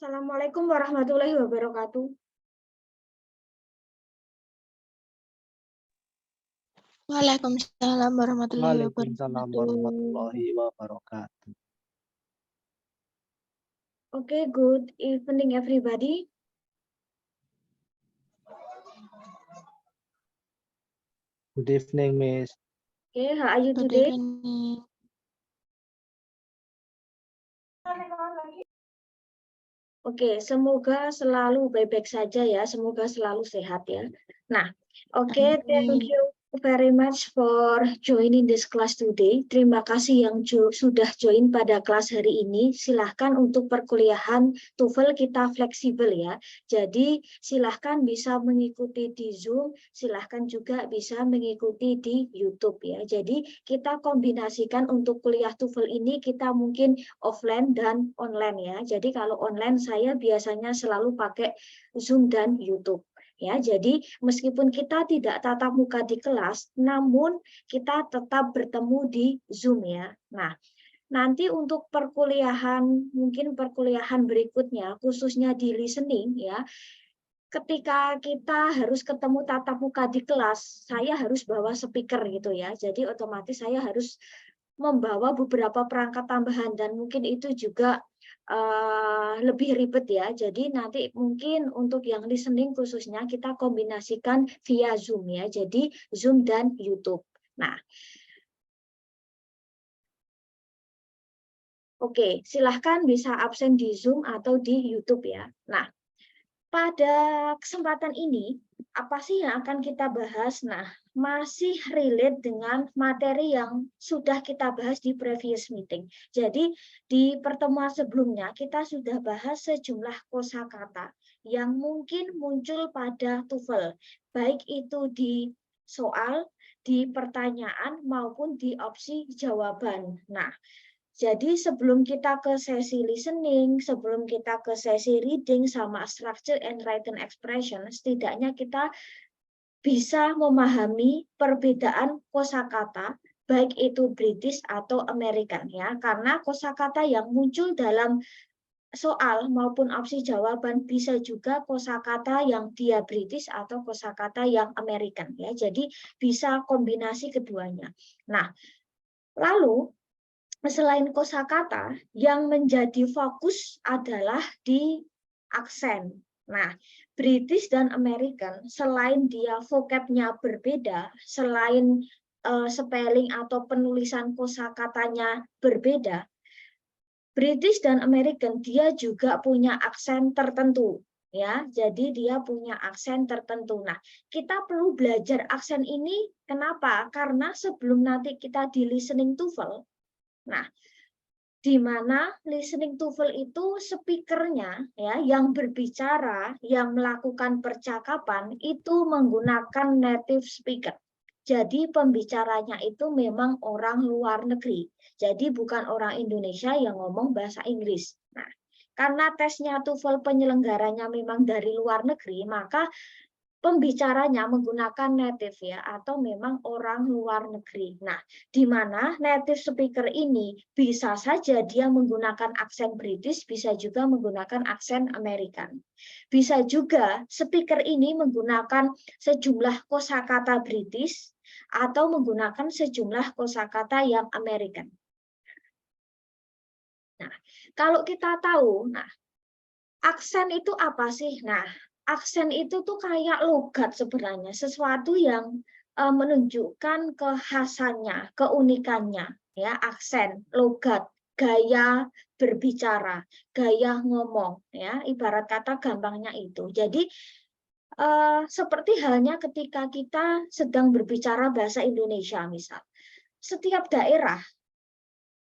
Assalamualaikum warahmatullahi wabarakatuh. Waalaikumsalam warahmatullahi Waalaikumsalam wabarakatuh. warahmatullahi wabarakatuh. Okay, good evening everybody. Good evening, Miss. Okay, how are you Good today? evening. Oke, semoga selalu baik-baik saja ya, semoga selalu sehat ya. Nah, oke, thank you very much for joining this class today. Terima kasih yang sudah join pada kelas hari ini. Silahkan untuk perkuliahan TOEFL kita fleksibel ya. Jadi silahkan bisa mengikuti di Zoom, silahkan juga bisa mengikuti di YouTube ya. Jadi kita kombinasikan untuk kuliah TOEFL ini kita mungkin offline dan online ya. Jadi kalau online saya biasanya selalu pakai Zoom dan YouTube. Ya, jadi meskipun kita tidak tatap muka di kelas, namun kita tetap bertemu di Zoom ya. Nah, nanti untuk perkuliahan, mungkin perkuliahan berikutnya, khususnya di listening ya, ketika kita harus ketemu tatap muka di kelas, saya harus bawa speaker gitu ya. Jadi otomatis saya harus membawa beberapa perangkat tambahan dan mungkin itu juga lebih ribet ya. Jadi nanti mungkin untuk yang listening khususnya kita kombinasikan via Zoom ya. Jadi Zoom dan YouTube. Nah, oke, silahkan bisa absen di Zoom atau di YouTube ya. Nah, pada kesempatan ini, apa sih yang akan kita bahas? Nah, masih relate dengan materi yang sudah kita bahas di previous meeting. Jadi, di pertemuan sebelumnya, kita sudah bahas sejumlah kosakata yang mungkin muncul pada TOEFL, baik itu di soal, di pertanyaan, maupun di opsi jawaban. Nah, jadi sebelum kita ke sesi listening, sebelum kita ke sesi reading sama structure and written expression, setidaknya kita bisa memahami perbedaan kosakata baik itu British atau American ya. Karena kosakata yang muncul dalam soal maupun opsi jawaban bisa juga kosakata yang dia British atau kosakata yang American ya. Jadi bisa kombinasi keduanya. Nah, lalu selain kosakata, yang menjadi fokus adalah di aksen. Nah, British dan American, selain dia vocabnya berbeda, selain spelling atau penulisan kosakatanya berbeda, British dan American dia juga punya aksen tertentu. Ya, jadi dia punya aksen tertentu. Nah, kita perlu belajar aksen ini kenapa? Karena sebelum nanti kita di listening TOEFL, nah, di mana listening TOEFL itu speakernya ya yang berbicara, yang melakukan percakapan itu menggunakan native speaker. Jadi pembicaranya itu memang orang luar negeri. Jadi bukan orang Indonesia yang ngomong bahasa Inggris. Nah, karena tesnya TOEFL penyelenggaranya memang dari luar negeri, maka pembicaranya menggunakan native ya atau memang orang luar negeri. Nah, di mana native speaker ini bisa saja dia menggunakan aksen British, bisa juga menggunakan aksen American. Bisa juga speaker ini menggunakan sejumlah kosakata British atau menggunakan sejumlah kosakata yang American. Nah, kalau kita tahu, nah aksen itu apa sih? Nah, aksen itu tuh kayak logat sebenarnya, sesuatu yang menunjukkan kekhasannya, keunikannya, ya aksen, logat, gaya berbicara, gaya ngomong, ya ibarat kata gampangnya itu. Jadi seperti halnya ketika kita sedang berbicara bahasa Indonesia, misal, setiap daerah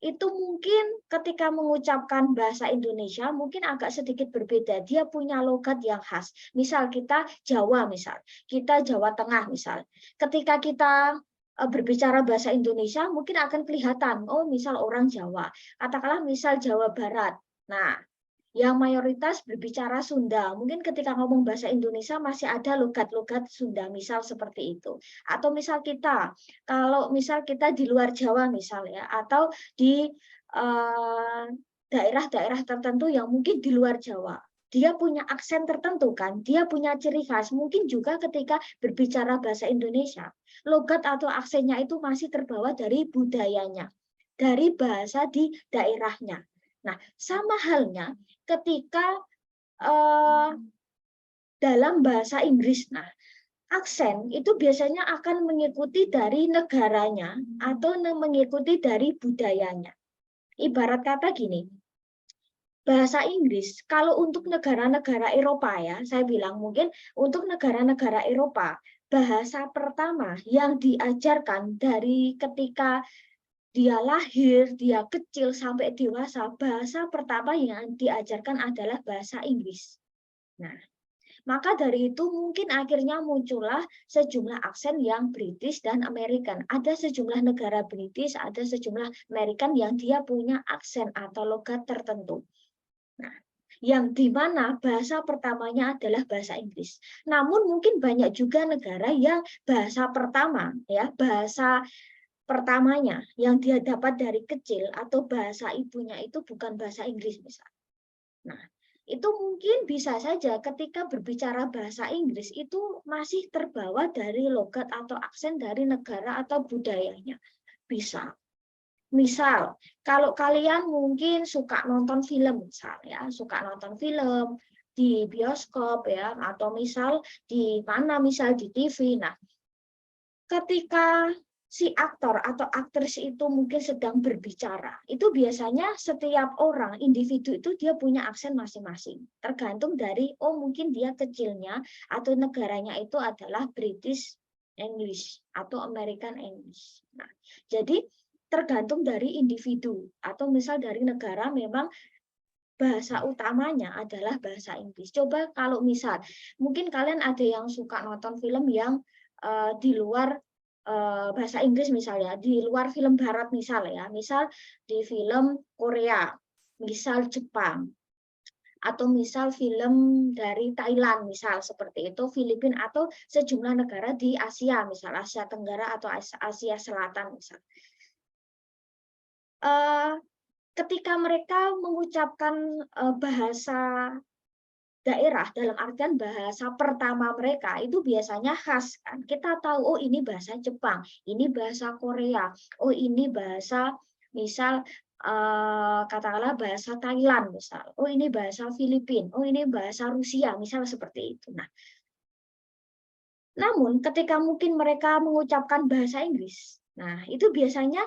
itu mungkin ketika mengucapkan bahasa Indonesia mungkin agak sedikit berbeda. Dia punya logat yang khas. Misal kita Jawa, misal kita Jawa Tengah, misal. Ketika kita berbicara bahasa Indonesia mungkin akan kelihatan, oh misal orang Jawa. Katakanlah misal Jawa Barat. Nah, yang mayoritas berbicara Sunda. Mungkin ketika ngomong bahasa Indonesia masih ada logat-logat Sunda, misal seperti itu. Atau misal kita, kalau misal kita di luar Jawa misal ya, atau di daerah-daerah tertentu yang mungkin di luar Jawa. Dia punya aksen tertentu kan, dia punya ciri khas. Mungkin juga ketika berbicara bahasa Indonesia, logat atau aksennya itu masih terbawa dari budayanya, dari bahasa di daerahnya. Nah, sama halnya ketika dalam bahasa Inggris. Nah, aksen itu biasanya akan mengikuti dari negaranya atau mengikuti dari budayanya. Ibarat kata gini, bahasa Inggris, kalau untuk negara-negara Eropa ya, saya bilang mungkin untuk negara-negara Eropa, bahasa pertama yang diajarkan dari ketika dia lahir, dia kecil sampai dewasa, bahasa pertama yang diajarkan adalah bahasa Inggris. Nah, maka dari itu mungkin akhirnya muncullah sejumlah aksen yang British dan American. Ada sejumlah negara British, ada sejumlah American yang dia punya aksen atau logat tertentu. Nah, yang di mana bahasa pertamanya adalah bahasa Inggris. Namun mungkin banyak juga negara yang bahasa pertama, ya bahasa pertamanya yang dia dapat dari kecil atau bahasa ibunya itu bukan bahasa Inggris misalnya. Nah, itu mungkin bisa saja ketika berbicara bahasa Inggris itu masih terbawa dari logat atau aksen dari negara atau budayanya. Bisa. Misal, kalau kalian mungkin suka nonton film, misalnya, suka nonton film di bioskop ya, atau misal di mana, misal di TV. Nah, ketika si aktor atau aktris itu mungkin sedang berbicara, itu biasanya setiap orang, individu itu dia punya aksen masing-masing. Tergantung dari, oh mungkin dia kecilnya atau negaranya itu adalah British English atau American English. Nah, jadi tergantung dari individu atau misal dari negara memang bahasa utamanya adalah bahasa Inggris. Coba kalau misal mungkin kalian ada yang suka nonton film yang di luar bahasa Inggris misalnya, di luar film barat misal ya, misal di film Korea, misal Jepang, atau misal film dari Thailand misal seperti itu, Filipina atau sejumlah negara di Asia misal Asia Tenggara atau Asia Selatan misal. Ketika mereka mengucapkan bahasa daerah dalam artian bahasa pertama mereka itu biasanya khas kan. Kita tahu oh ini bahasa Jepang, ini bahasa Korea, oh ini bahasa misal katakanlah bahasa Thailand misal, oh ini bahasa Filipina, oh ini bahasa Rusia misal seperti itu. Nah, namun ketika mungkin mereka mengucapkan bahasa Inggris, nah itu biasanya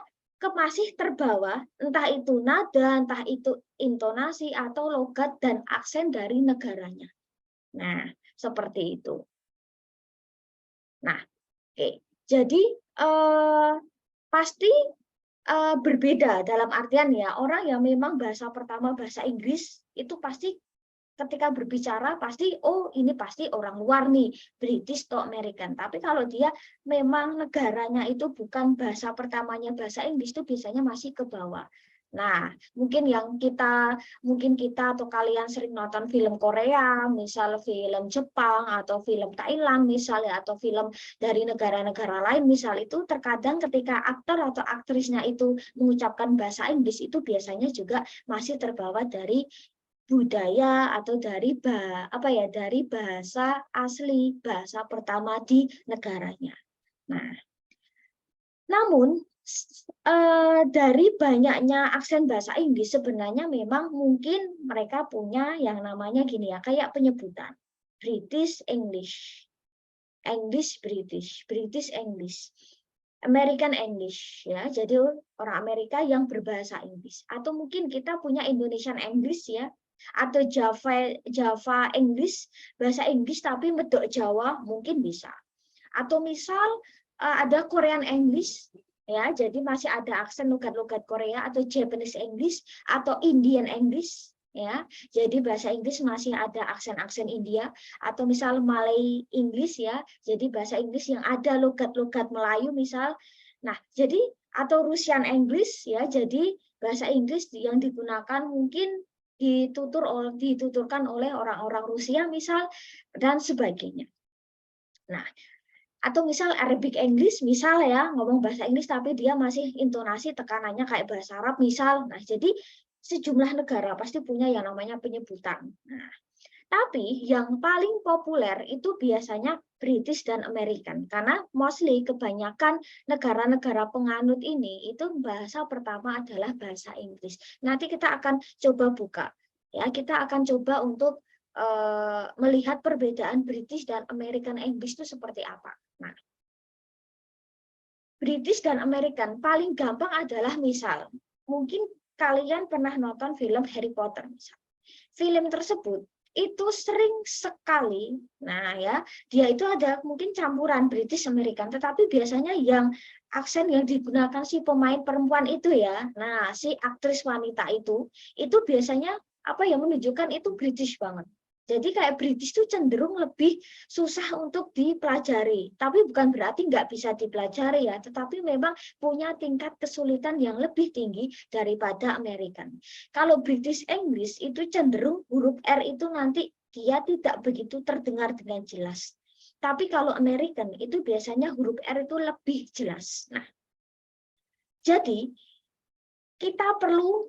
masih terbawa entah itu nada, entah itu intonasi atau logat dan aksen dari negaranya. Nah, seperti itu. Nah, oke. Jadi pasti berbeda dalam artian ya orang yang memang bahasa pertama bahasa Inggris itu pasti ketika berbicara pasti oh ini pasti orang luar nih British atau American, tapi kalau dia memang negaranya itu bukan bahasa pertamanya bahasa Inggris itu biasanya masih ke bawah. Nah mungkin kita atau kalian sering nonton film Korea misal film Jepang atau film Thailand misalnya atau film dari negara-negara lain misal itu terkadang ketika aktor atau aktrisnya itu mengucapkan bahasa Inggris itu biasanya juga masih terbawa dari budaya atau dari dari bahasa asli, bahasa pertama di negaranya. Nah, namun dari banyaknya aksen bahasa Inggris sebenarnya memang mungkin mereka punya yang namanya gini ya, kayak penyebutan British English, English British, British English, American English ya. Jadi orang Amerika yang berbahasa Inggris atau mungkin kita punya Indonesian English ya atau Java English, bahasa Inggris tapi medok Jawa mungkin bisa. Atau misal ada Korean English ya, jadi masih ada aksen logat-logat Korea atau Japanese English atau Indian English ya. Jadi bahasa Inggris masih ada aksen-aksen India atau misal Malay English ya. Jadi bahasa Inggris yang ada logat-logat Melayu misal. Nah, jadi atau Russian English ya. Jadi bahasa Inggris yang digunakan mungkin dituturkan oleh orang-orang Rusia misal dan sebagainya. Nah, atau misal Arabic English misal ya ngomong bahasa Inggris tapi dia masih intonasi tekanannya kayak bahasa Arab misal. Nah, jadi sejumlah negara pasti punya yang namanya penyebutan. Nah, tapi yang paling populer itu biasanya British dan American, karena mostly kebanyakan negara-negara penganut ini itu bahasa pertama adalah bahasa Inggris. Nanti kita akan coba buka, ya kita akan coba untuk melihat perbedaan British dan American English itu seperti apa. Nah, British dan American paling gampang adalah misal, mungkin kalian pernah nonton film Harry Potter misal. Film tersebut itu sering sekali, nah ya, dia itu ada mungkin campuran British American, tetapi biasanya yang aksen yang digunakan si pemain perempuan itu ya, nah si aktris wanita itu biasanya apa yang menunjukkan itu British banget. Jadi kayak British itu cenderung lebih susah untuk dipelajari, tapi bukan berarti nggak bisa dipelajari ya, tetapi memang punya tingkat kesulitan yang lebih tinggi daripada American. Kalau British English itu cenderung huruf R itu nanti dia tidak begitu terdengar dengan jelas. Tapi kalau American itu biasanya huruf R itu lebih jelas. Nah, jadi kita perlu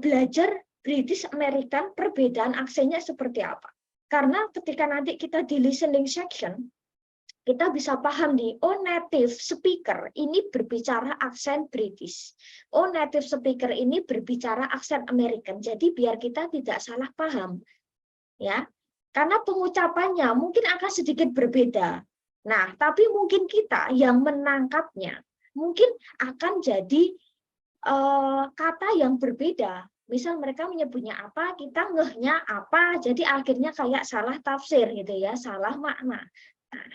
belajar British American perbedaan aksennya seperti apa. Karena ketika nanti kita di listening section, kita bisa paham nih, oh native speaker ini berbicara aksen British. Oh native speaker ini berbicara aksen American. Jadi biar kita tidak salah paham. Ya. Karena pengucapannya mungkin akan sedikit berbeda. Nah, tapi mungkin kita yang menangkapnya mungkin akan jadi kata yang berbeda. Misal mereka menyebutnya apa, kita ngehnya apa, jadi akhirnya kayak salah tafsir gitu ya, salah makna. Nah,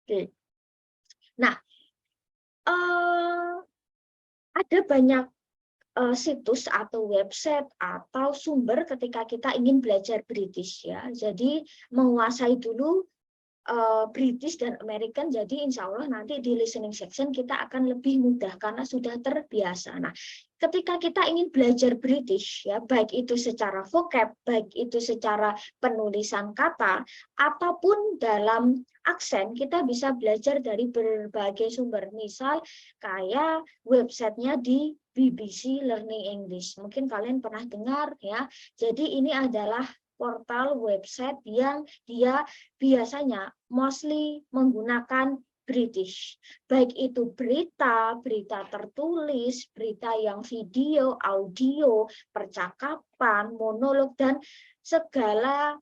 oke. Nah, ada banyak situs atau website atau sumber ketika kita ingin belajar British ya. Jadi menguasai dulu British dan American, jadi insya Allah nanti di listening section kita akan lebih mudah karena sudah terbiasa. Nah, ketika kita ingin belajar British, ya baik itu secara vocab, baik itu secara penulisan kata, ataupun dalam aksen, kita bisa belajar dari berbagai sumber. Misal kayak websitenya di BBC Learning English. Mungkin kalian pernah dengar ya. Jadi ini adalah portal website yang dia biasanya mostly menggunakan British. Baik itu berita, berita tertulis, berita yang video, audio, percakapan, monolog, dan segala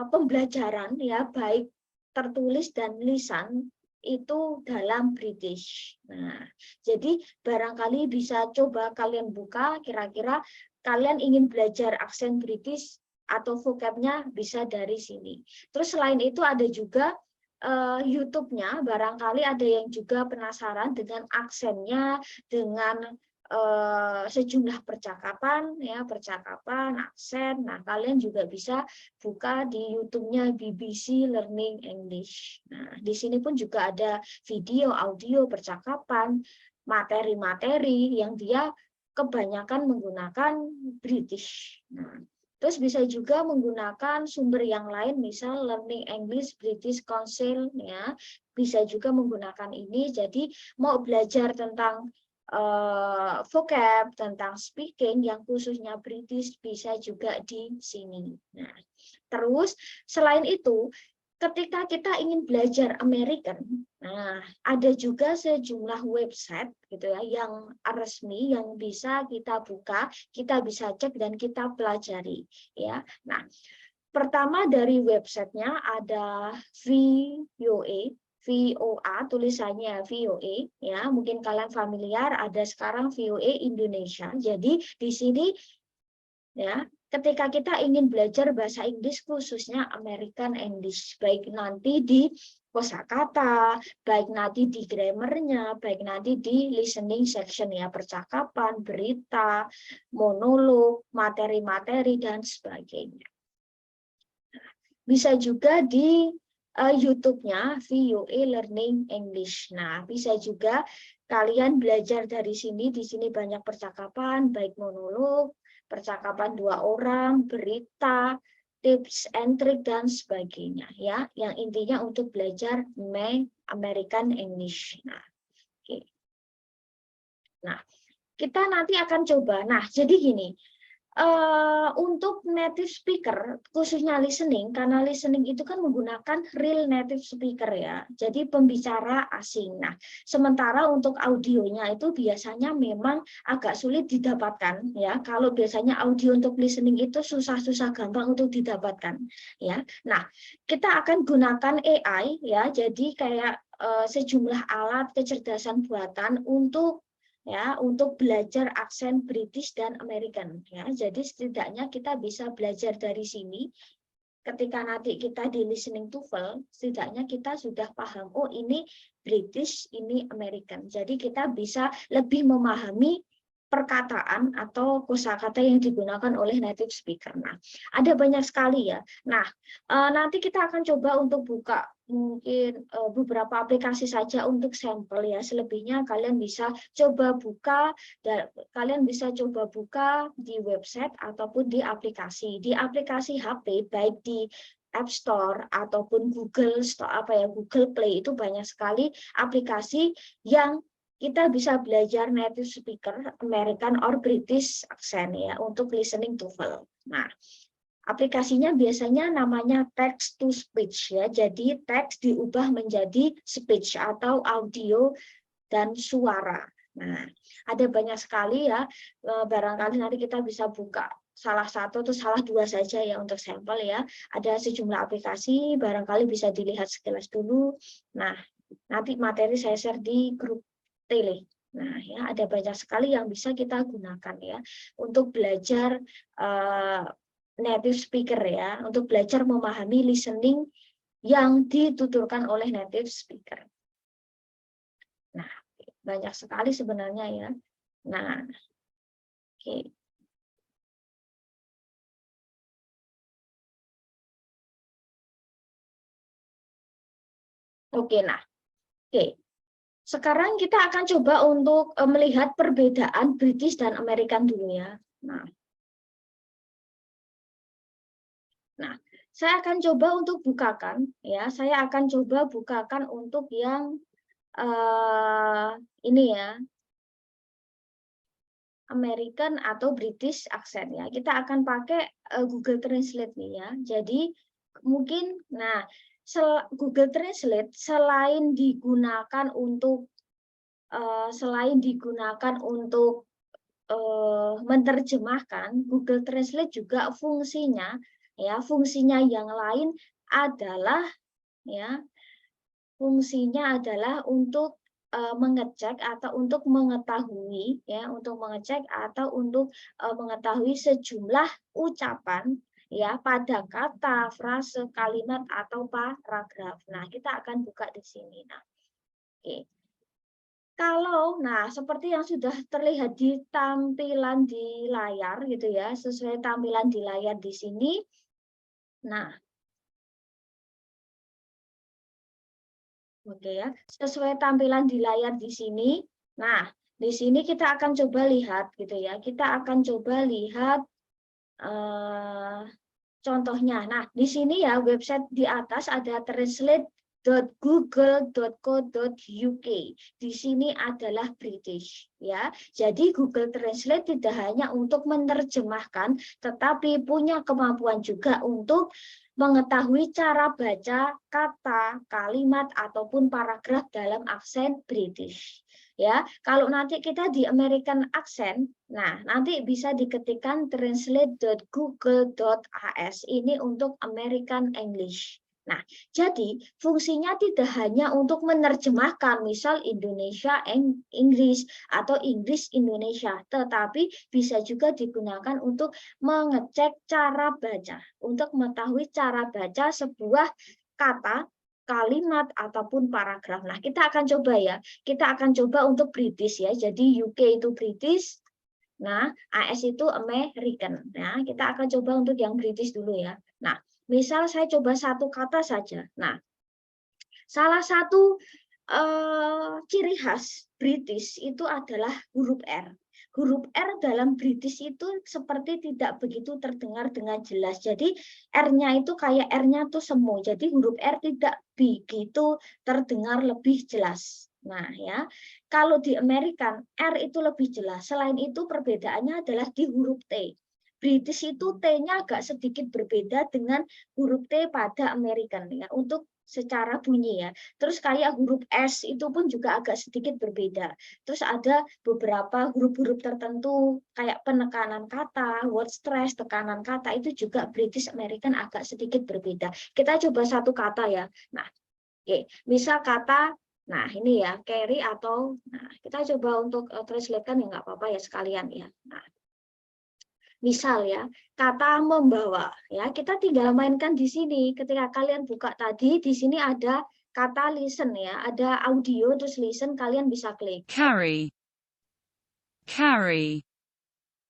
pembelajaran ya baik tertulis dan lisan itu dalam British. Nah, jadi barangkali bisa coba kalian buka kira-kira kalian ingin belajar aksen British atau vocabnya bisa dari sini. Terus selain itu ada juga YouTube-nya, barangkali ada yang juga penasaran dengan aksennya, dengan sejumlah percakapan, ya percakapan, aksen. Nah, kalian juga bisa buka di YouTube-nya BBC Learning English. Nah, di sini pun juga ada video, audio, percakapan, materi-materi yang dia kebanyakan menggunakan British. Nah, terus bisa juga menggunakan sumber yang lain, misal Learning English British Council, ya bisa juga menggunakan ini. Jadi mau belajar tentang vocab, tentang speaking yang khususnya British bisa juga di sini. Nah, terus selain itu, ketika kita ingin belajar American, nah ada juga sejumlah website gitu ya yang resmi yang bisa kita buka, kita bisa cek dan kita pelajari ya. Nah, pertama dari websitenya ada VOA tulisannya VOA ya, mungkin kalian familiar, ada sekarang VOA Indonesia. Jadi di sini ya, ketika kita ingin belajar bahasa Inggris khususnya American English, baik nanti di kosakata, baik nanti di grammarnya, baik nanti di listening section ya, percakapan, berita, monolog, materi-materi dan sebagainya. Bisa juga di YouTube-nya VOA Learning English. Nah, bisa juga kalian belajar dari sini. Di sini banyak percakapan, baik monolog, percakapan dua orang, berita, tips and trick dan sebagainya ya. Yang intinya untuk belajar American English. Nah, oke. Nah, kita nanti akan coba. Nah, jadi gini, untuk native speaker, khususnya listening, karena listening itu kan menggunakan real native speaker ya, jadi pembicara asing. Nah, sementara untuk audionya itu biasanya memang agak sulit didapatkan ya. Kalau biasanya audio untuk listening itu susah-susah gampang untuk didapatkan ya. Nah, kita akan gunakan AI ya, jadi kayak sejumlah alat kecerdasan buatan untuk belajar aksen British dan American ya. Jadi setidaknya kita bisa belajar dari sini. Ketika nanti kita di listening TOEFL, setidaknya kita sudah paham, oh ini British, ini American. Jadi kita bisa lebih memahami perkataan atau kosakata yang digunakan oleh native speaker. Nah, ada banyak sekali ya. Nah, nanti kita akan coba untuk buka mungkin beberapa aplikasi saja untuk sampel ya. Selebihnya kalian bisa coba buka dan kalian bisa coba buka di website ataupun di aplikasi. Di aplikasi HP baik di App Store ataupun Google Store Google Play itu banyak sekali aplikasi yang kita bisa belajar native speaker American or British accent ya untuk listening TOEFL. Nah, aplikasinya biasanya namanya text to speech ya. Jadi teks diubah menjadi speech atau audio dan suara. Nah, ada banyak sekali ya. Barangkali nanti kita bisa buka salah satu atau salah dua saja ya untuk sampel ya. Ada sejumlah aplikasi, barangkali bisa dilihat sekilas dulu. Nah, nanti materi saya share di grup Tele. Nah, ya ada banyak sekali yang bisa kita gunakan ya untuk belajar native speaker ya, untuk belajar memahami listening yang dituturkan oleh native speaker. Nah, banyak sekali sebenarnya ya. Nah, oke. Oke, nah, oke. Sekarang kita akan coba untuk melihat perbedaan British dan American dulu ya. Nah, saya akan coba untuk bukakan ya. Saya akan coba bukakan untuk yang ini ya, American atau British accent ya. Kita akan pakai Google Translate nih ya. Jadi mungkin, nah, Google Translate selain digunakan untuk menerjemahkan, Google Translate juga fungsinya yang lain adalah untuk mengecek atau untuk mengetahui mengetahui sejumlah ucapan ya pada kata, frase, kalimat atau paragraf. Nah, kita akan buka di sini. Nah, oke. Seperti yang sudah terlihat di tampilan di layar gitu ya, sesuai tampilan di layar di sini. Nah, oke ya, sesuai tampilan di layar di sini. Nah, di sini kita akan coba lihat gitu ya. Kita akan coba lihat contohnya. Nah, di sini ya website di atas ada translate.google.co.uk. Di sini adalah British ya. Jadi Google Translate tidak hanya untuk menerjemahkan tetapi punya kemampuan juga untuk mengetahui cara baca kata, kalimat ataupun paragraf dalam aksen British. Ya, kalau nanti kita di American accent, nah nanti bisa diketikkan translate.google.as ini untuk American English. Nah, jadi fungsinya tidak hanya untuk menerjemahkan misal Indonesia Inggris atau Inggris Indonesia, tetapi bisa juga digunakan untuk mengecek cara baca, untuk mengetahui cara baca sebuah kata, kalimat ataupun paragraf. Nah, kita akan coba ya. Kita akan coba untuk British ya. Jadi UK itu British. Nah, AS itu American. Nah, kita akan coba untuk yang British dulu ya. Nah, misal saya coba satu kata saja. Nah, salah satu ciri khas British itu adalah huruf R. Huruf R dalam British itu seperti tidak begitu terdengar dengan jelas. Jadi R-nya itu kayak R-nya tuh semu. Jadi huruf R tidak begitu terdengar lebih jelas. Nah, ya. Kalau di American, R itu lebih jelas. Selain itu perbedaannya adalah di huruf T. British itu T-nya agak sedikit berbeda dengan huruf T pada American ya, untuk secara bunyi ya. Terus kayak huruf S itu pun juga agak sedikit berbeda. Terus ada beberapa huruf-huruf tertentu kayak penekanan kata, word stress, tekanan kata itu juga British American agak sedikit berbeda. Kita coba satu kata ya. Nah, oke, misal kata, nah ini ya, carry atau, nah kita coba untuk translate-kan ya nggak apa-apa ya sekalian ya. Nah, misal ya, kata membawa, ya kita tinggal mainkan di sini. Ketika kalian buka tadi, di sini ada kata listen ya, ada audio terus listen, kalian bisa klik. Carry. Carry.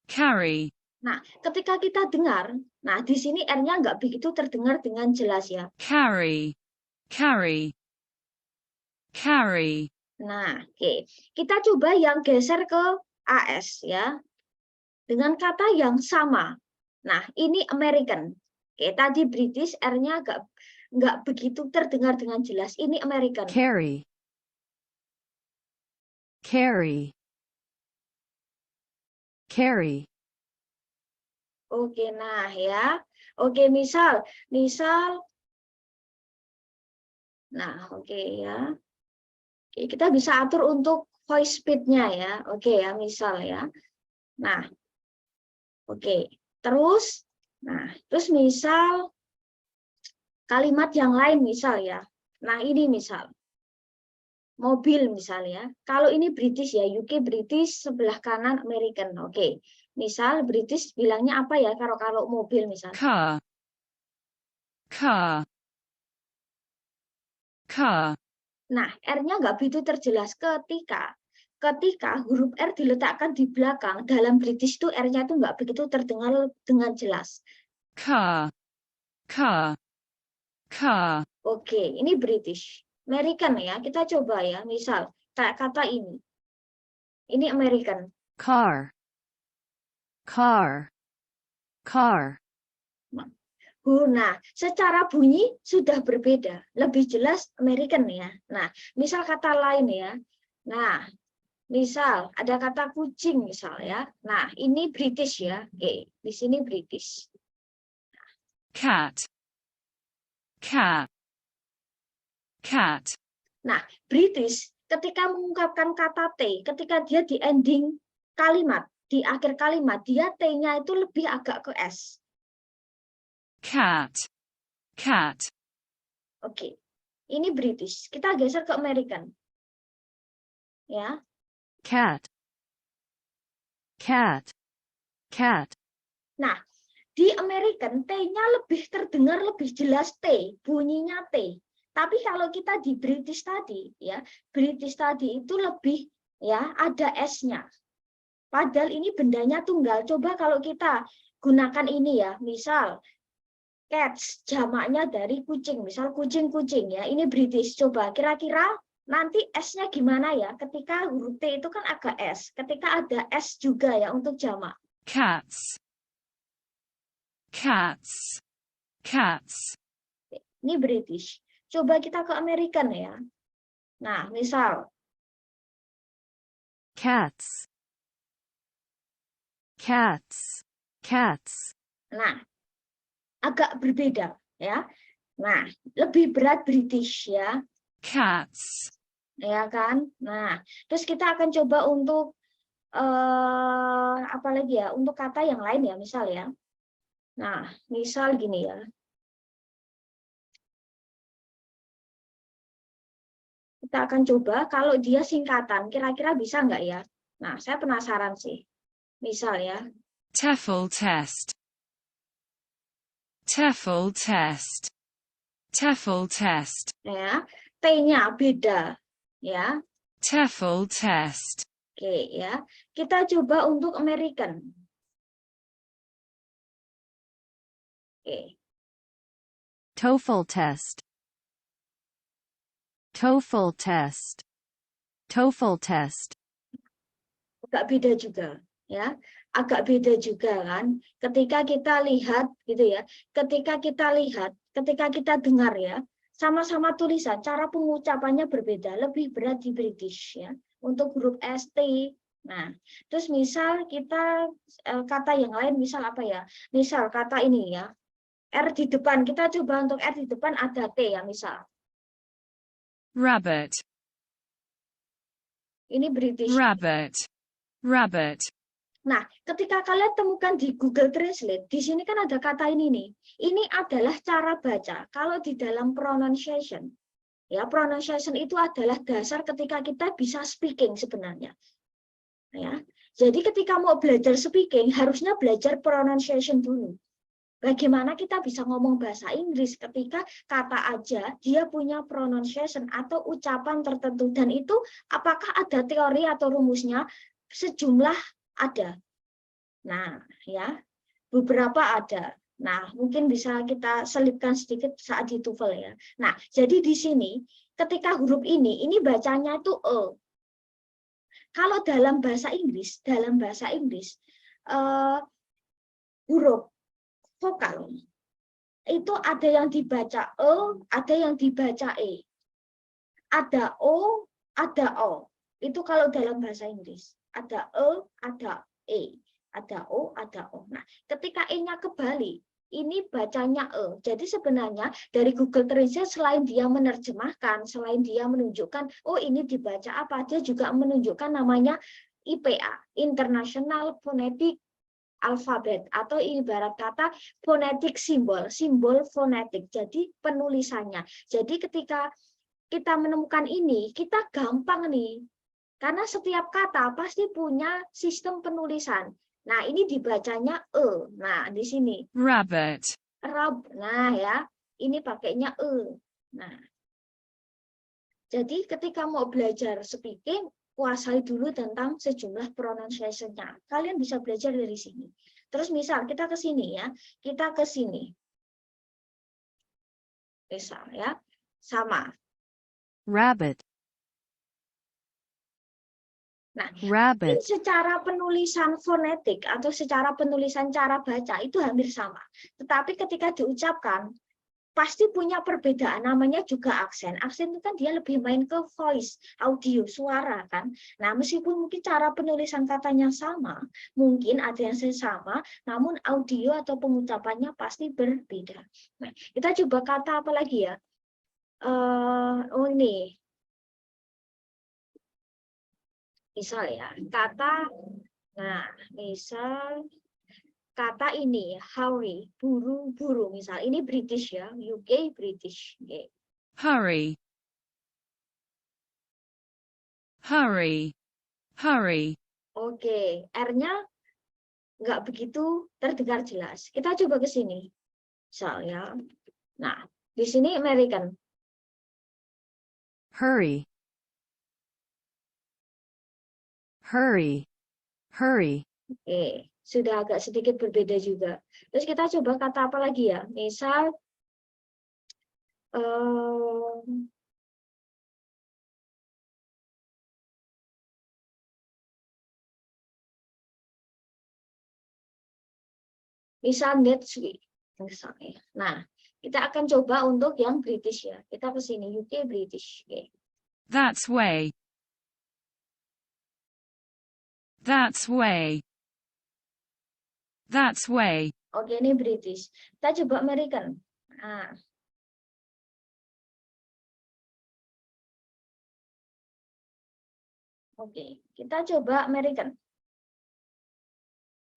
Carry. Nah, ketika kita dengar, nah di sini R-nya nggak begitu terdengar dengan jelas ya. Carry. Carry. Carry. Nah, oke. Kita coba yang geser ke AS ya. Dengan kata yang sama. Nah, ini American. Oke, tadi British, R-nya nggak begitu terdengar dengan jelas. Ini American. Carry. Carry. Carry. Oke, nah ya. Oke, misal. Nah, oke ya. Oke, kita bisa atur untuk voice speed-nya ya. Oke ya, misal ya. Nah, oke. Terus, nah, terus misal kalimat yang lain misal ya. Nah, ini misal. Mobil misalnya. Kalau ini British ya, UK British, sebelah kanan American. Oke. Misal British bilangnya apa ya kalau mobil misalnya? Car. Car. Car. Nah, R-nya nggak begitu terjelas ketika huruf R diletakkan di belakang, dalam British itu R-nya itu nggak begitu terdengar dengan jelas. Car. Car. Car. Oke, ini British. American ya, kita coba ya. Misal, kayak kata ini. Ini American. Car. Car. Car. Nah, secara bunyi sudah berbeda. Lebih jelas American ya. Nah, misal kata lain ya. Nah, misal ada kata kucing misal ya. Nah, ini British ya. Oke, di sini British. Cat. Cat. Cat. Nah, British ketika mengungkapkan kata T, ketika dia di ending kalimat, di akhir kalimat, dia T-nya itu lebih agak ke S. Cat. Cat. Oke, ini British. Kita geser ke American. Ya. Cat. Cat. Cat. Nah, di American T-nya lebih terdengar lebih jelas T, bunyinya T. Tapi kalau kita di British tadi, ya, British tadi itu lebih ya ada S-nya. Padahal ini bendanya tunggal. Coba kalau kita gunakan ini ya, misal cats jamaknya dari kucing, misal kucing-kucing ya. Ini British. Coba kira-kira nanti S-nya gimana ya? Ketika huruf T itu kan agak S. Ketika ada S juga ya untuk jamak. Cats. Cats. Cats. Ini British. Coba kita ke American ya. Nah, misal Cats. Cats. Cats. nah, agak berbeda ya. Nah, lebih berat British ya. Cats. Ya kan? Nah, terus kita akan coba untuk apa lagi ya? Untuk kata yang lain ya, misal ya. Nah, misal gini ya. Kita akan coba kalau dia singkatan, kira-kira bisa nggak ya? Nah, saya penasaran sih. Misal ya. TEFL test. TEFL test. TEFL test. Ya, T-nya beda ya. TEFL test. Oke ya. Kita coba untuk American. Oke. TOEFL test. TOEFL test. TOEFL test. Agak beda juga ya. Agak beda juga kan. Ketika kita lihat gitu ya. Ketika kita dengar ya. sama-sama tulisan, cara pengucapannya berbeda, lebih berat di British ya. Untuk huruf ST. Nah, terus misal kita kata yang lain, misal apa ya? Misal kata ini ya, R di depan, kita coba untuk R di depan ada T ya, misal. Rabbit. Ini British. Rabbit. Rabbit. Nah, ketika kalian temukan di Google Translate, di sini kan ada kata ini nih. Ini adalah cara baca. Kalau di dalam pronunciation, ya pronunciation itu adalah dasar ketika kita bisa speaking sebenarnya. Ya, jadi ketika mau belajar speaking, harusnya belajar pronunciation dulu. Bagaimana kita bisa ngomong bahasa Inggris ketika kata aja dia punya pronunciation atau ucapan tertentu, dan itu apakah ada teori atau rumusnya? Sejumlah ada. Nah, ya, beberapa ada. Nah, mungkin bisa kita selipkan sedikit saat di TOEFL ya. Nah, jadi di sini ketika huruf ini bacanya itu E. Kalau dalam bahasa Inggris, huruf vokal itu ada yang dibaca E, ada yang dibaca E. Ada O, ada O. Itu kalau dalam bahasa Inggris. Ada E, ada E. Ada O, ada O. Nah, ketika E-nya kebalik, ini bacanya E. Jadi sebenarnya dari Google Translate selain dia menerjemahkan, selain dia menunjukkan, oh ini dibaca apa, dia juga menunjukkan namanya IPA, International Phonetic Alphabet, atau ibarat kata fonetik simbol, simbol fonetik. Jadi penulisannya. Jadi ketika kita menemukan ini, kita gampang nih. Karena setiap kata pasti punya sistem penulisan. Nah, ini dibacanya E. Nah, di sini. Rabbit. Nah, ya. Ini pakainya E. Nah. Jadi ketika mau belajar speaking, kuasai dulu tentang sejumlah pronunciation-nya. Kalian bisa belajar dari sini. Terus misal kita ke sini ya. Kita ke sini. Misal ya. Sama. Rabbit. Nah, Rabbit. secara penulisan fonetik atau secara penulisan cara baca itu hampir sama. Tetapi ketika diucapkan, pasti punya perbedaan, namanya juga aksen. Aksen itu kan dia lebih main ke voice, audio, suara kan. Nah, meskipun mungkin cara penulisan katanya sama, mungkin ada yang sama, namun audio atau pengucapannya pasti berbeda. Nah, kita coba kata apa lagi ya? Oh ini. Misal ya, kata, nah misal kata ini, hurry, buru-buru misal, ini British ya, UK British. Okay. Hurry. Hurry. Hurry. Oke, R-nya nggak begitu terdengar jelas. Kita coba ke sini, misal ya. Nah, di sini American. Hurry. Hurry. Hurry. Oke, sudah agak sedikit berbeda juga. Terus kita coba kata apa lagi ya? Misal misal next week. Misalnya. Nah, kita akan coba untuk yang British ya. Kita ke sini, UK British. Oke. That's way. That's way. That's way. Oke, ini British. Kita coba American. Nah. Oke, kita coba American.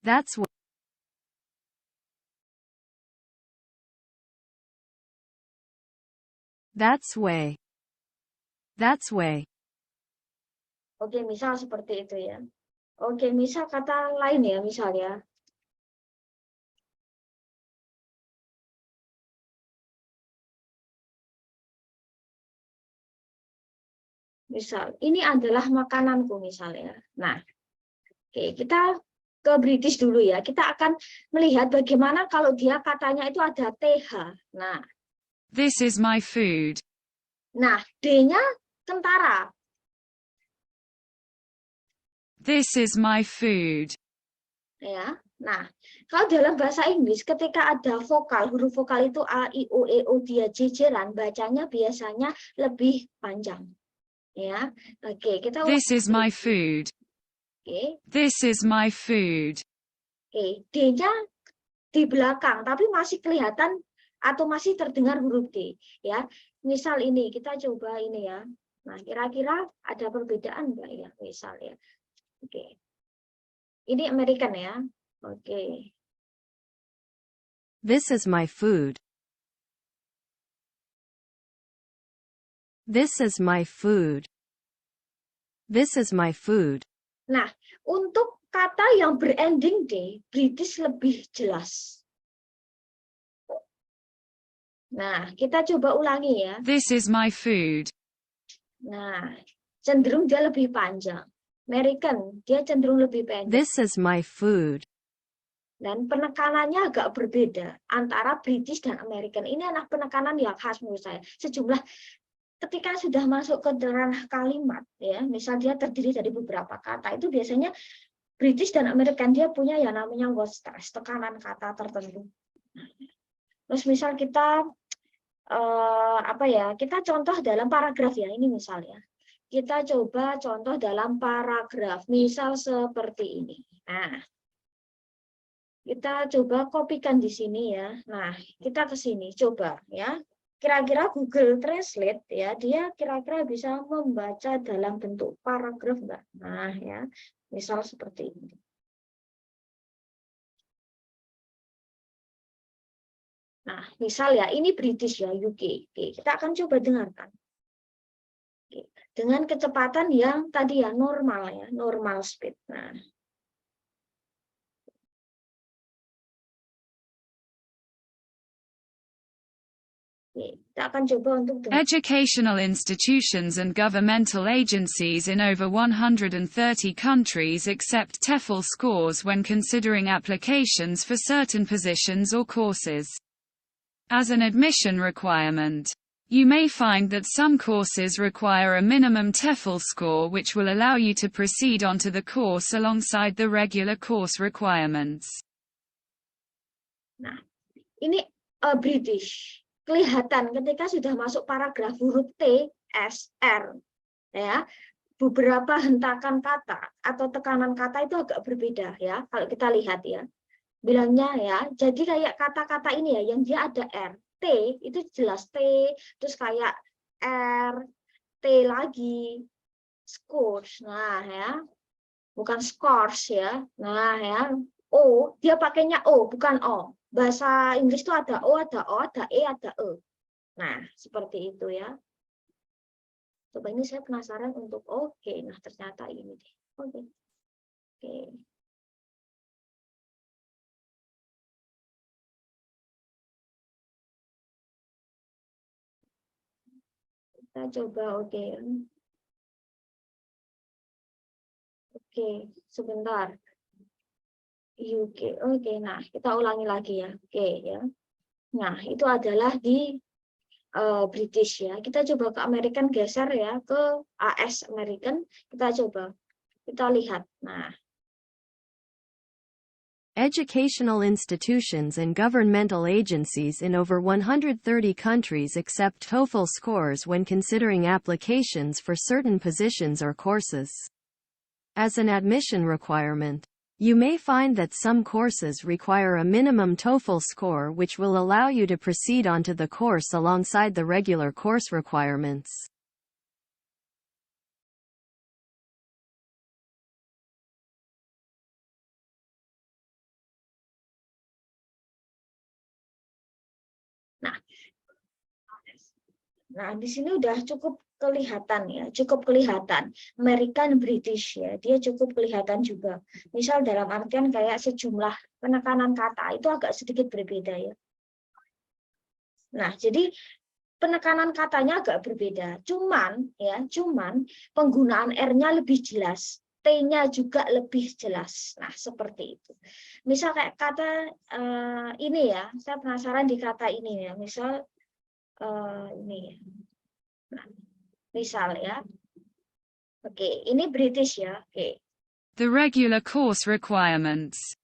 That's way. That's way. That's way. Oke, misal seperti itu ya. Oke, misal kata lain ya, misalnya. Misal, ini adalah makananku misalnya. Nah, oke, kita ke British dulu ya. Kita akan melihat bagaimana kalau dia katanya itu ada TH. Nah, This is my food. nah D-nya kentara. This is my food. Ya, Nah, kalau dalam bahasa Inggris ketika ada vokal, huruf vokal itu A, I, O, E, O, dia jejeran, bacanya biasanya lebih panjang. Ya, oke, kita ulang This is lagi. my food. Oke, This is my food. oke, D-nya di belakang, tapi masih kelihatan atau masih terdengar huruf D. Ya, misal ini kita coba ini ya. Nah, kira-kira ada perbedaan nggak ya, misal ya. Oke, ini American ya. Oke. This is my food. This is my food. This is my food. Nah, untuk kata yang berending D, British lebih jelas. Nah, kita coba ulangi ya. This is my food. Nah, cenderung dia lebih panjang. American, dia cenderung lebih pendek. This is my food. Dan penekanannya agak berbeda antara British dan American. Ini anak penekanan yang khas menurut saya. Sejumlah ketika sudah masuk ke dalam kalimat, ya, misal dia terdiri dari beberapa kata, itu biasanya British dan American dia punya yang namanya word stress, tekanan kata tertentu. Terus misal kita kita contoh dalam paragraf ya, ini misalnya. Kita coba contoh dalam paragraf, misal seperti ini. Nah, kita coba kopikan di sini ya. Nah, kita ke sini coba ya. Kira-kira Google Translate ya, dia kira-kira bisa membaca dalam bentuk paragraf enggak? Nah, ya. Misal seperti ini. Nah, misal ya, ini British ya, UK. Oke, kita akan coba dengarkan. Oke, dengan kecepatan yang tadi ya, normal ya, normal speed. Nah, kita akan coba untuk dengar. Educational institutions and governmental agencies in over 130 countries accept TEFL scores when considering applications for certain positions or courses. As an admission requirement, you may find that some courses require a minimum TEFL score which will allow you to proceed onto the course alongside the regular course requirements. Nah, ini British. Kelihatan ketika sudah masuk paragraf huruf T, S, R, ya, beberapa hentakan kata atau tekanan kata itu agak berbeda ya. Kalau kita lihat ya, bilangnya ya. Jadi kayak kata-kata ini ya, yang dia ada R, T itu jelas T, terus kayak R, T lagi, scores. Nah ya, bukan scores ya. Nah ya, O dia pakainya O bukan O. Bahasa Inggris itu ada O, ada E, ada E. Nah, seperti itu ya. Coba ini saya penasaran untuk oke. Nah, ternyata ini deh. Oke. Oke. Kita coba oke. Oke, sebentar. UK. Oke, nah kita ulangi lagi ya. Oke ya. Nah, itu adalah di British ya. Kita coba ke American, geser ya ke AS American. Kita coba. Kita lihat. Nah, Educational institutions and governmental agencies in over 130 countries accept TOEFL scores when considering applications for certain positions or courses. As an admission requirement, you may find that some courses require a minimum TOEFL score which will allow you to proceed onto the course alongside the regular course requirements. Nah, di sini udah cukup kelihatan ya, cukup kelihatan. American, British ya, dia cukup kelihatan juga. Misal dalam artian kayak sejumlah penekanan kata itu agak sedikit berbeda ya. Nah, jadi penekanan katanya agak berbeda. Cuman penggunaan R-nya lebih jelas. T-nya juga lebih jelas. Nah, seperti itu. Misal kayak kata ini ya, saya penasaran di kata ini ya. Misal ini ya. Nah, misal ya. Oke, ini British ya. Oke. The regular course requirements.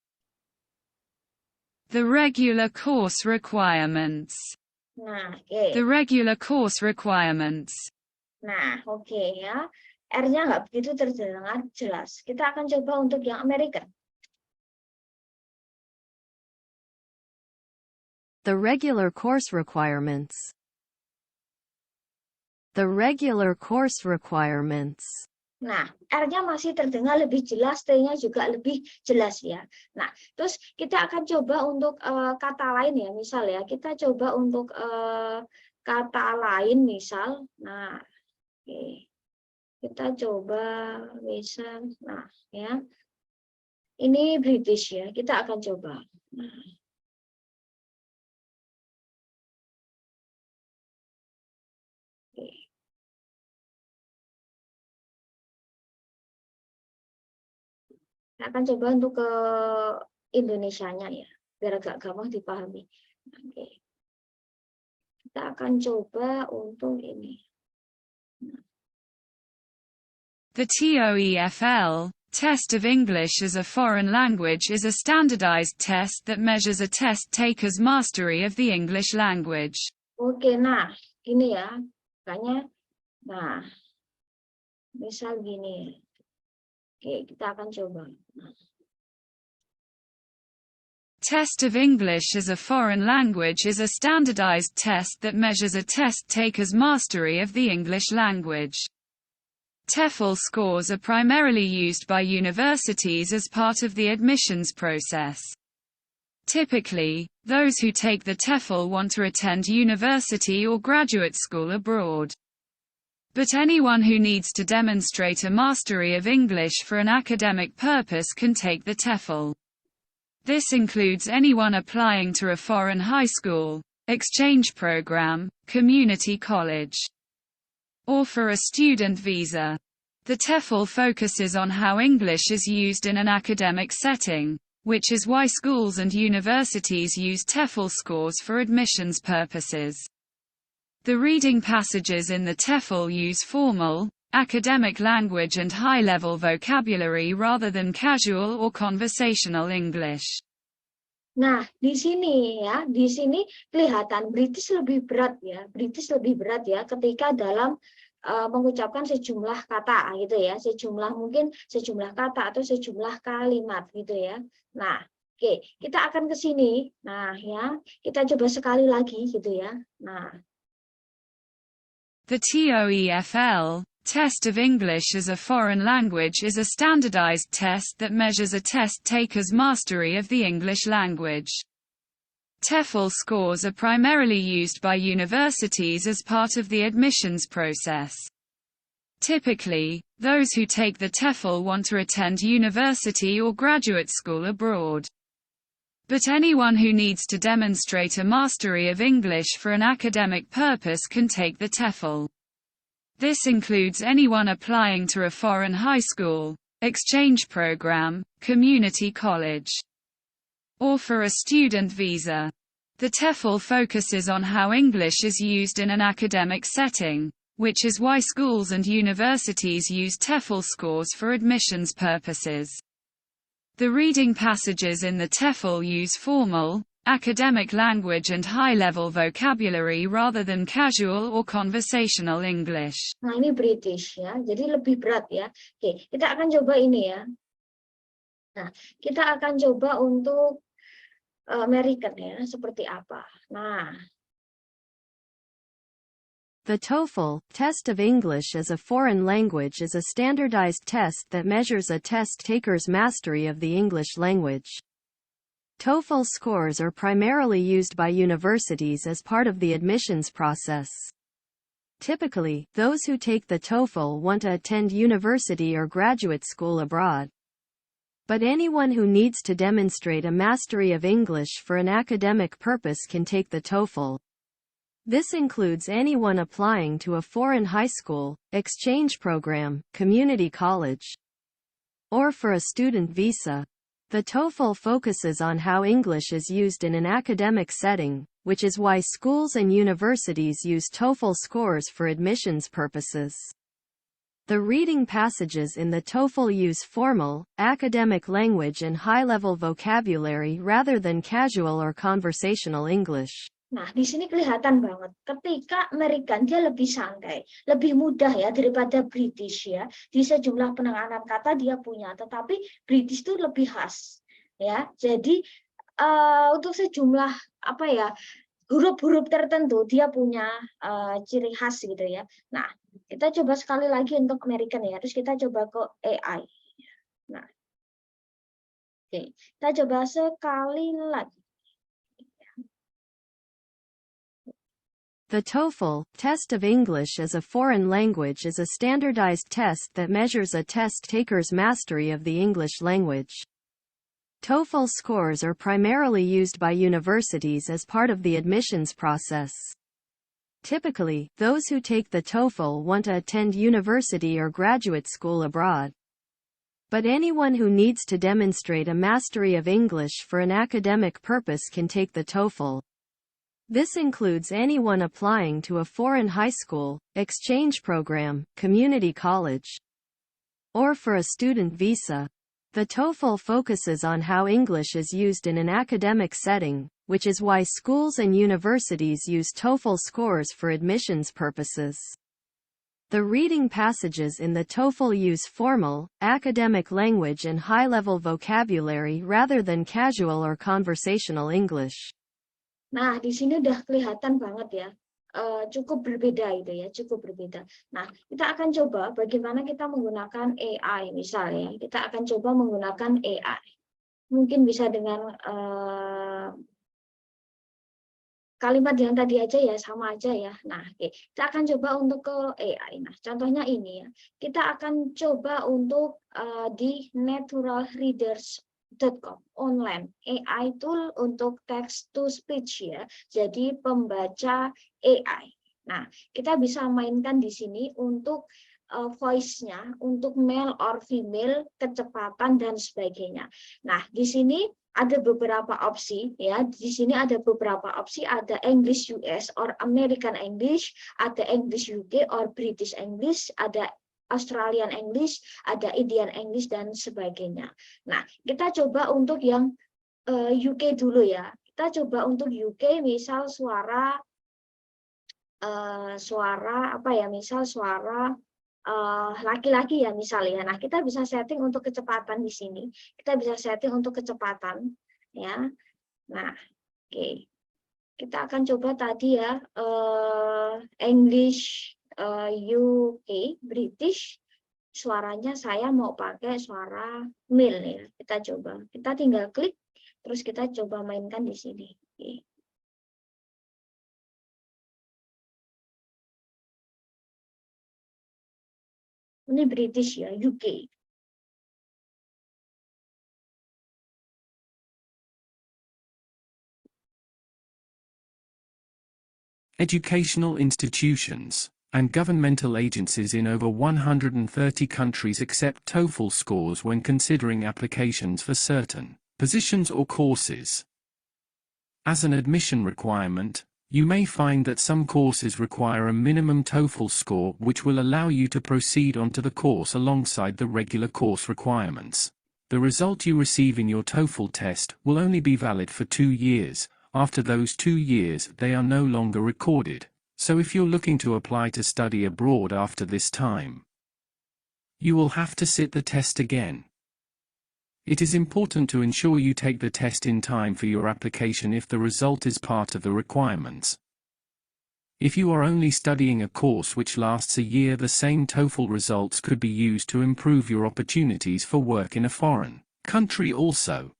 The regular course requirements. Nah, oke. The regular course requirements. Nah, oke ya. R-nya nggak begitu terdengar jelas. Kita akan coba untuk yang American. The regular course requirements. The regular course requirements. Nah, R-nya masih terdengar lebih jelas, T-nya juga lebih jelas ya. Nah, terus kita akan coba untuk kata lain ya, misal ya. Kita coba untuk kata lain misal. Nah, oke. Kita coba misal, nah ya. Ini British ya, kita akan coba. Nah. Oke. Saya akan coba untuk ke Indonesianya ya, biar agak gampang dipahami. Oke. Kita akan coba untuk ini. The TOEFL, Test of English as a Foreign Language, is a standardized test that measures a test taker's mastery of the English language. Oke, nah, gini ya. Makanya, nah, misal gini. Oke, kita akan coba. Test of English as a Foreign Language is a standardized test that measures a test taker's mastery of the English language. TEFL scores are primarily used by universities as part of the admissions process. Typically, those who take the TEFL want to attend university or graduate school abroad. But anyone who needs to demonstrate a mastery of English for an academic purpose can take the TEFL. This includes anyone applying to a foreign high school, exchange program, community college, or for a student visa. The TEFL focuses on how English is used in an academic setting, which is why schools and universities use TEFL scores for admissions purposes. The reading passages in the TEFL use formal, academic language and high-level vocabulary rather than casual or conversational English. Nah, di sini ya, di sini kelihatan British lebih berat ya, British lebih berat ya ketika dalam mengucapkan sejumlah kata gitu ya, mungkin sejumlah kata atau sejumlah kalimat gitu ya. Nah, oke, kita akan ke sini. Nah, ya, kita coba sekali lagi gitu ya. Nah, the TOEFL, Test of English as a Foreign Language, is a standardized test that measures a test taker's mastery of the English language. TEFL scores are primarily used by universities as part of the admissions process. Typically, those who take the TEFL want to attend university or graduate school abroad. But anyone who needs to demonstrate a mastery of English for an academic purpose can take the TEFL. This includes anyone applying to a foreign high school, exchange program, community college, or for a student visa. The TEFL focuses on how English is used in an academic setting, which is why schools and universities use TEFL scores for admissions purposes. The reading passages in the TEFL use formal, academic language and high-level vocabulary rather than casual or conversational English. Nah, ini British ya, jadi lebih berat ya. Oke, kita akan coba ini ya. Nah, kita akan coba untuk American ya, seperti apa. Nah, the TOEFL, Test of English as a Foreign Language, is a standardized test that measures a test taker's mastery of the English language. TOEFL scores are primarily used by universities as part of the admissions process. Typically, those who take the TOEFL want to attend university or graduate school abroad. But anyone who needs to demonstrate a mastery of English for an academic purpose can take the TOEFL. This includes anyone applying to a foreign high school, exchange program, community college, or for a student visa. The TOEFL focuses on how English is used in an academic setting, which is why schools and universities use TOEFL scores for admissions purposes. The reading passages in the TOEFL use formal, academic language and high-level vocabulary rather than casual or conversational English. Nah, di sini kelihatan banget ketika American dia lebih santai, lebih mudah ya daripada British ya. Di sejumlah penanganan kata dia punya, tetapi British itu lebih khas ya. Jadi untuk sejumlah apa ya huruf-huruf tertentu dia punya ciri khas gitu ya. Nah, kita coba sekali lagi untuk American ya. Terus kita coba ke AI. Nah, oke, kita coba sekali lagi. The TOEFL, Test of English as a Foreign Language, is a standardized test that measures a test taker's mastery of the English language. TOEFL scores are primarily used by universities as part of the admissions process. Typically, those who take the TOEFL want to attend university or graduate school abroad. But anyone who needs to demonstrate a mastery of English for an academic purpose can take the TOEFL. This includes anyone applying to a foreign high school, exchange program, community college, or for a student visa. The TOEFL focuses on how English is used in an academic setting, which is why schools and universities use TOEFL scores for admissions purposes. The reading passages in the TOEFL use formal, academic language and high-level vocabulary rather than casual or conversational English. Nah, di sini udah kelihatan banget ya, cukup berbeda itu ya, cukup berbeda. Nah, kita akan coba bagaimana kita menggunakan AI misalnya. Kita akan coba menggunakan AI. Mungkin bisa dengan kalimat yang tadi aja ya, sama aja ya. Nah, oke. Kita akan coba untuk ke AI. Nah, contohnya ini ya. Kita akan coba untuk di naturalreaders.com online AI tool untuk text to speech ya. Jadi pembaca AI. Nah, kita bisa mainkan di sini untuk voice-nya, untuk male or female, kecepatan dan sebagainya. Nah, di sini ada beberapa opsi ya. Di sini ada beberapa opsi, ada English US or American English, ada English UK or British English, ada Australian English, ada Indian English dan sebagainya. Nah, kita coba untuk yang UK dulu ya. Kita coba untuk UK misal suara apa ya? Misal suara laki-laki ya misalnya. Nah, kita bisa setting untuk kecepatan di sini. Kita bisa setting untuk kecepatan ya. Nah, oke. Kita akan coba tadi ya English UK British, suaranya saya mau pakai suara male ya. Kita coba. Kita tinggal klik terus kita coba mainkan di sini. Oke. Ini British ya, UK. Educational institutions and governmental agencies in over 130 countries accept TOEFL scores when considering applications for certain positions or courses. As an admission requirement, you may find that some courses require a minimum TOEFL score which will allow you to proceed onto the course alongside the regular course requirements. The result you receive in your TOEFL test will only be valid for 2 years. After those 2 years, they are no longer recorded. So if you're looking to apply to study abroad after this time, you will have to sit the test again. It is important to ensure you take the test in time for your application if the result is part of the requirements. If you are only studying a course which lasts a year, the same TOEFL results could be used to improve your opportunities for work in a foreign country also.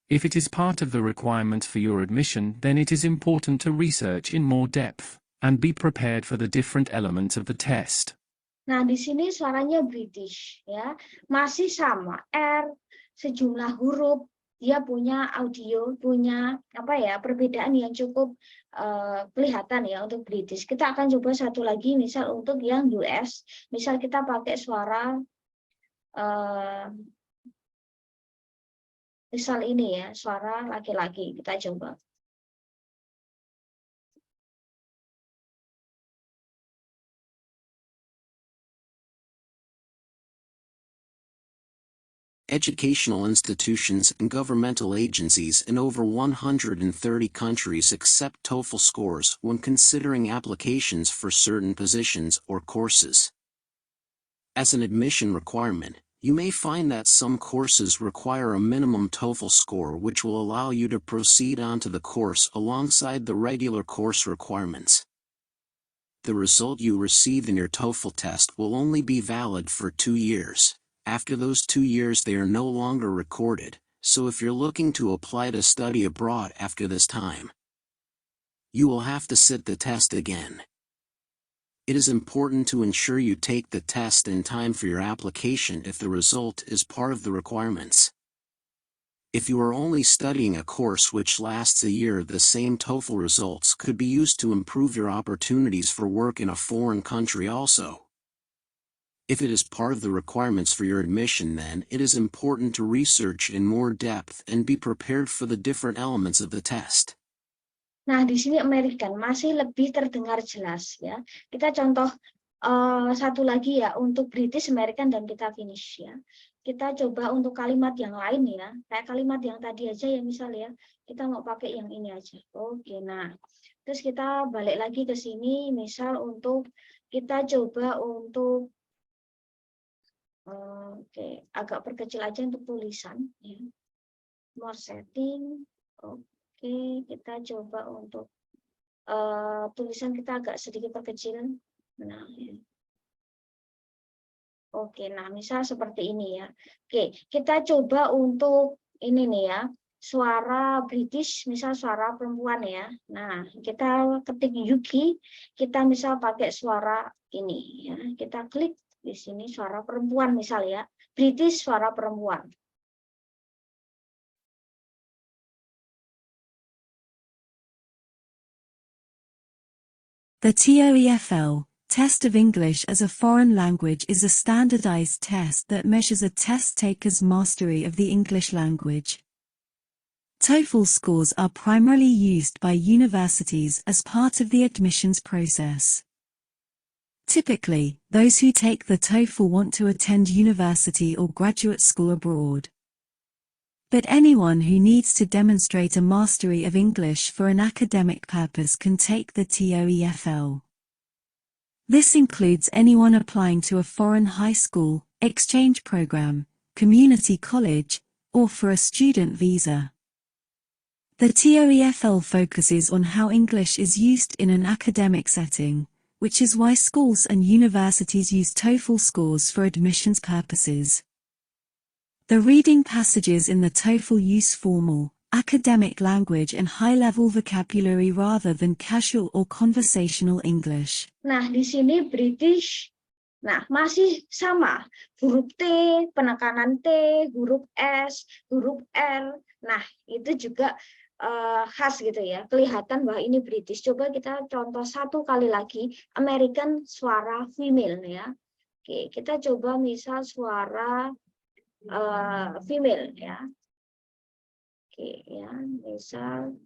If it is part of the requirements for your admission, then it is important to research in more depth and be prepared for the different elements of the test. Nah, di sini suaranya British ya. Masih sama R, sejumlah huruf, dia punya audio, punya apa ya, perbedaan yang cukup kelihatan ya untuk British. Kita akan coba satu lagi misal untuk yang US. Misal kita pakai suara misal ini ya, suara laki-laki. Kita coba. Educational institutions and governmental agencies in over 130 countries accept TOEFL scores when considering applications for certain positions or courses. As an admission requirement, you may find that some courses require a minimum TOEFL score which will allow you to proceed onto the course alongside the regular course requirements. The result you receive in your TOEFL test will only be valid for 2 years. After those 2 years they are no longer recorded, so if you're looking to apply to study abroad after this time, you will have to sit the test again. It is important to ensure you take the test in time for your application if the result is part of the requirements. If you are only studying a course which lasts a year, the same TOEFL results could be used to improve your opportunities for work in a foreign country also. If it is part of the requirements for your admission, then it is important to research in more depth and be prepared for the different elements of the test. Nah, di sini American masih lebih terdengar jelas ya. Kita contoh satu lagi ya untuk British, American, dan kita finish ya. Kita coba untuk kalimat yang lain ya. Kayak kalimat yang tadi aja ya misalnya. Kita mau pakai yang ini aja. Oke, nah. Terus kita balik lagi ke sini, misal untuk kita coba untuk Oke, agak perkecil aja untuk tulisan ya. More setting. Oke, kita coba untuk tulisan kita agak sedikit perkecil. Nah, ya. Oke, nah misal seperti ini ya. Oke, kita coba untuk ini nih ya, suara British, misal suara perempuan ya. Nah, kita ketik Yuki, kita misal pakai suara ini ya. Kita klik di sini suara perempuan misal ya, British suara perempuan. The TOEFL, Test of English as a Foreign Language, is a standardized test that measures a test taker's mastery of the English language. TOEFL scores are primarily used by universities as part of the admissions process. Typically, those who take the TOEFL want to attend university or graduate school abroad. But anyone who needs to demonstrate a mastery of English for an academic purpose can take the TOEFL. This includes anyone applying to a foreign high school, exchange program, community college, or for a student visa. The TOEFL focuses on how English is used in an academic setting, which is why schools and universities use TOEFL scores for admissions purposes. The reading passages in the TOEFL use formal, academic language and high-level vocabulary rather than casual or conversational English. Nah, di sini British, nah masih sama, huruf T, penekanan T, huruf S, huruf R, nah itu juga khas gitu ya, kelihatan bahwa ini British. Coba kita contoh satu kali lagi, American suara female ya. Oke, kita coba misal suara female ya. Oke ya, misal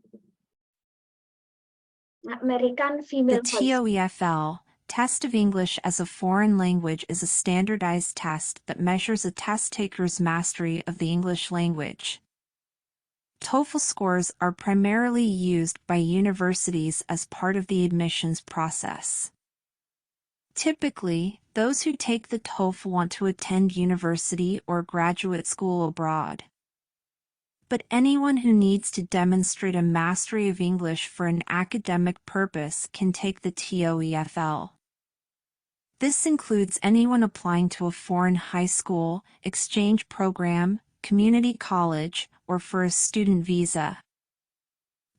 American female The voice. TOEFL, Test of English as a Foreign Language, is a standardized test that measures a test taker's mastery of the English language. TOEFL scores are primarily used by universities as part of the admissions process. Typically, those who take the TOEFL want to attend university or graduate school abroad. But anyone who needs to demonstrate a mastery of English for an academic purpose can take the TOEFL. This includes anyone applying to a foreign high school, exchange program, community college, or for a student visa.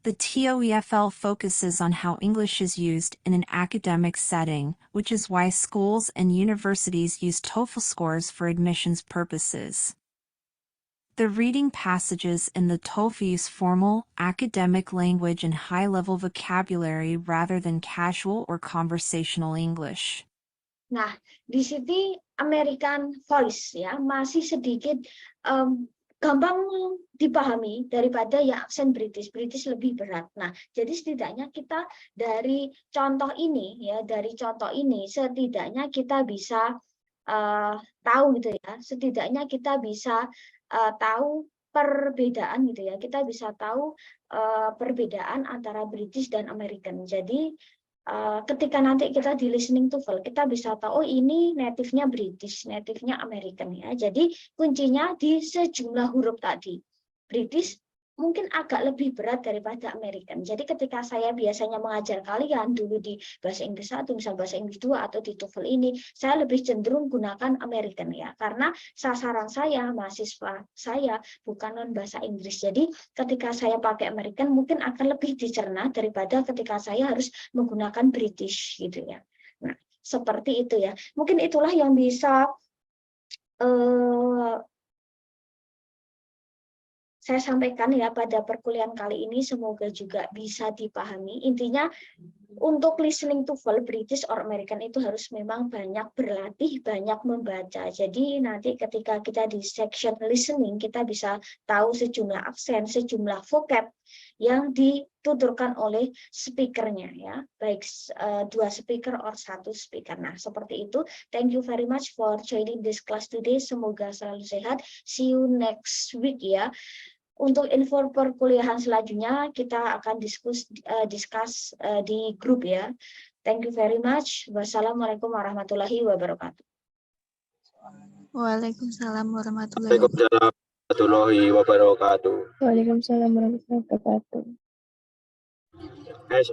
The TOEFL focuses on how English is used in an academic setting, which is why schools and universities use TOEFL scores for admissions purposes. The reading passages in the TOEFL use formal, academic language and high-level vocabulary rather than casual or conversational English. Nah, di sini American Voice ya masih sedikit gampang dipahami daripada yang aksen British. British lebih berat. Nah, jadi setidaknya kita dari contoh ini ya, setidaknya kita bisa tahu gitu ya. Setidaknya kita bisa tahu perbedaan gitu ya. Kita bisa tahu perbedaan antara British dan American. Jadi ketika nanti kita di listening TOEFL, kita bisa tahu, oh ini native-nya British, native-nya American ya. Jadi kuncinya di sejumlah huruf tadi. British mungkin agak lebih berat daripada American. Jadi ketika saya biasanya mengajar kalian dulu di bahasa Inggris 1, misal bahasa Inggris 2 atau di TOEFL ini, saya lebih cenderung gunakan American ya. Karena sasaran saya, mahasiswa saya bukan non bahasa Inggris. Jadi ketika saya pakai American mungkin akan lebih dicerna daripada ketika saya harus menggunakan British gitu ya. Nah, seperti itu ya. Mungkin itulah yang bisa saya sampaikan ya pada perkuliahan kali ini, semoga juga bisa dipahami. Intinya untuk listening TOEFL British or American itu harus memang banyak berlatih, banyak membaca. Jadi nanti ketika kita di section listening, kita bisa tahu sejumlah aksen, sejumlah vocab yang dituturkan oleh speakernya ya, baik 2 speaker or 1 speaker. Nah, seperti itu. Thank you very much for joining this class today. Semoga selalu sehat. See you next week ya. Untuk info perkuliahan selanjutnya kita akan discuss di grup ya. Thank you very much. Wassalamualaikum warahmatullahi wabarakatuh. Waalaikumsalam warahmatullahi wabarakatuh. Waalaikumsalam warahmatullahi wabarakatuh. S.